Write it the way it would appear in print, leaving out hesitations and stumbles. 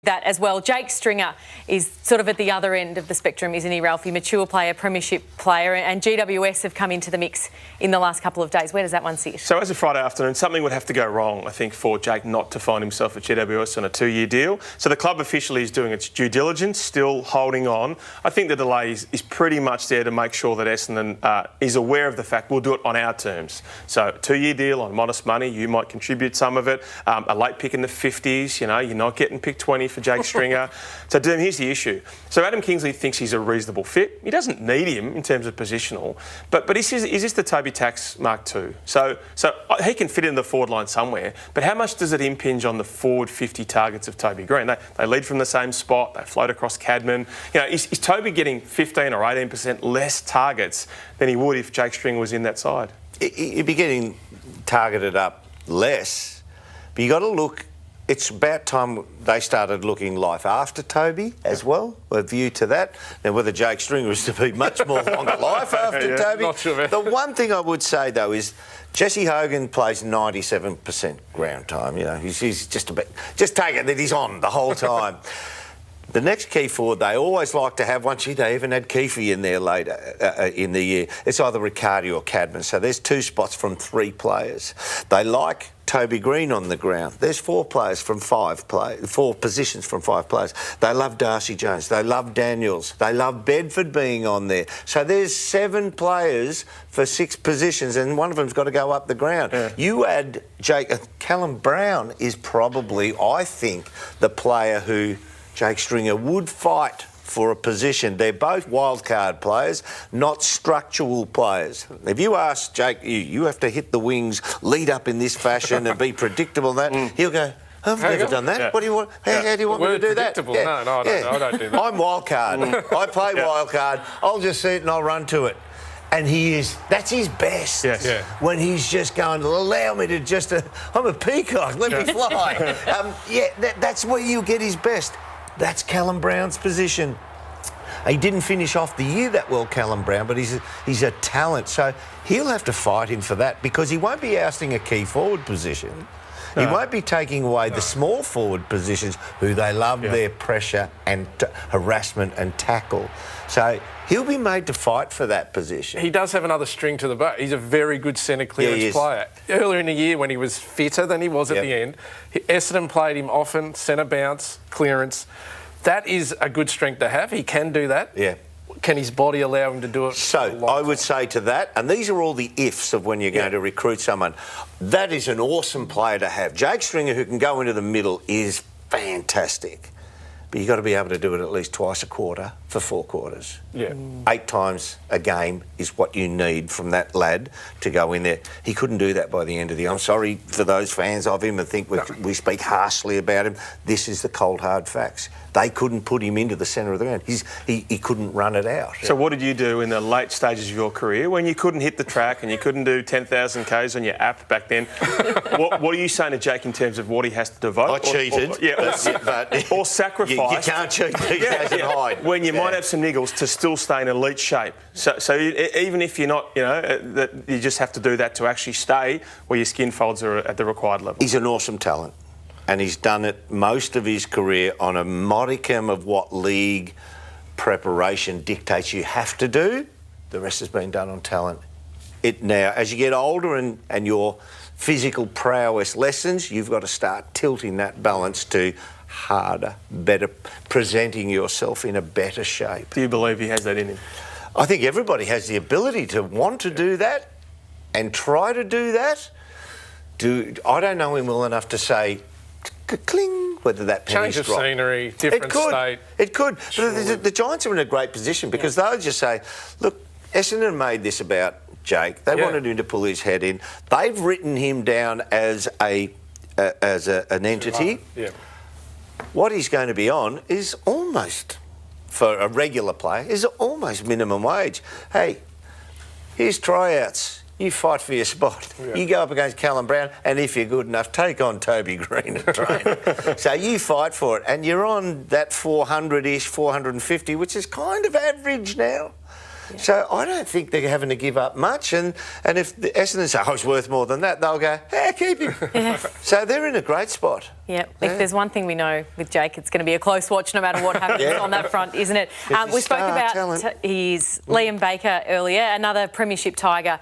that as well. Jake Stringer is sort of at the other end of the spectrum, isn't he, Ralphie? Mature player, premiership player, and GWS have come into the mix in the last couple of days. Where does that one sit? So as a Friday afternoon, something would have to go wrong, I think, for Jake not to find himself at GWS on a 2-year deal. So the club officially is doing its due diligence, still holding on. I think the delay is pretty much there to make sure that Essendon is aware of the fact we'll do it on our terms. So 2-year deal on modest money, you might contribute some of it. A late pick in the 50s, you know, you're not getting pick 20 for Jake Stringer. So, Doom, here's the issue. So Adam Kingsley thinks he's a reasonable fit. He doesn't need him in terms of positional, but is this the Toby Tax Mark II? So he can fit in the forward line somewhere, but how much does it impinge on the forward 50 targets of Toby Green? They lead from the same spot, they float across Cadman. You know, is Toby getting 15 or 18% less targets than he would if Jake Stringer was in that side? He'd be getting targeted up less, but you got to look. It's about time they started looking life after Toby as well, a view to that. Now, whether Jake Stringer is to be much more longer life after Toby. Not sure. The one thing I would say, though, is Jesse Hogan plays 97% ground time. You know, he's just take it that he's on the whole time. The next key forward they always like to have, they even had Keefe in there later in the year. It's either Riccardi or Cadman. So there's 2 spots from 3 players. They like Toby Green on the ground. There's 4 players from 5 players, 4 positions from 5 players. They love Darcy Jones. They love Daniels. They love Bedford being on there. So there's 7 players for 6 positions, and one of them's got to go up the ground. Yeah. You add Callum Brown is probably, I think, the player who Jake Stringer would fight for a position. They're both wildcard players, not structural players. If you ask Jake, you have to hit the wings, lead up in this fashion and be predictable and that, he'll go, I've never done that. Yeah. What do you want? How do you want me to do that? Yeah. No, I don't do that. I'm wildcard. I play wildcard. I'll just see it and I'll run to it. And that's his best. Yes. Yeah. When he's just going, allow me to I'm a peacock, let me fly. That's where you get his best. That's Callum Brown's position. He didn't finish off the year that well, Callum Brown, but he's a talent. So he'll have to fight him for that because he won't be ousting a key forward position. No. He won't be taking away the small forward positions who they love their pressure and harassment and tackle. So he'll be made to fight for that position. He does have another string to the bow. He's a very good centre clearance player. Earlier in the year when he was fitter than he was at the end, Essendon played him often, centre bounce, clearance. That is a good strength to have. He can do that. Yeah. Can his body allow him to do it? So I would say to that, and these are all the ifs of when you're going to recruit someone, that is an awesome player to have. Jake Stringer, who can go into the middle, is fantastic. But you've got to be able to do it at least twice a quarter for 4 quarters. Yeah. 8 times a game is what you need from that lad to go in there. He couldn't do that by the end of the year. I'm sorry for those fans of him and think we speak harshly about him. This is the cold, hard facts. They couldn't put him into the centre of the ground. He couldn't run it out. So what did you do in the late stages of your career when you couldn't hit the track and you couldn't do 10,000 Ks on your app back then? What are you saying to Jake in terms of what he has to devote? I cheated. Or sacrifice. You can't cheat these days and hide. When you might have some niggles to still stay in elite shape. So even if you're not, you just have to do that to actually stay where your skin folds are at the required level. He's an awesome talent. And he's done it most of his career on a modicum of what league preparation dictates you have to do. The rest has been done on talent. Now, as you get older and your physical prowess lessens, you've got to start tilting that balance to harder, better, presenting yourself in a better shape. Do you believe he has that in him? I think everybody has the ability to want to do that and try to do that. I don't know him well enough to say, cling, whether that penny's change of dropped. Scenery, different state. It could. Sure. But the Giants are in a great position because they'll just say, look, Essendon made this about Jake. They wanted him to pull his head in. They've written him down as an entity. Yeah. What he's going to be on is almost, for a regular player, is almost minimum wage. Hey, here's tryouts. You fight for your spot. Yeah. You go up against Callum Brown, and if you're good enough, take on Toby Green and train. So you fight for it, and you're on that 400-ish, 450, which is kind of average now. So I don't think they're having to give up much. And if the Essendon say, he's worth more than that, they'll go, keep him. Yeah. So they're in a great spot. Yeah, if there's one thing we know with Jake, it's going to be a close watch no matter what happens on that front, isn't it? We spoke about his Liam Baker earlier, another premiership Tiger.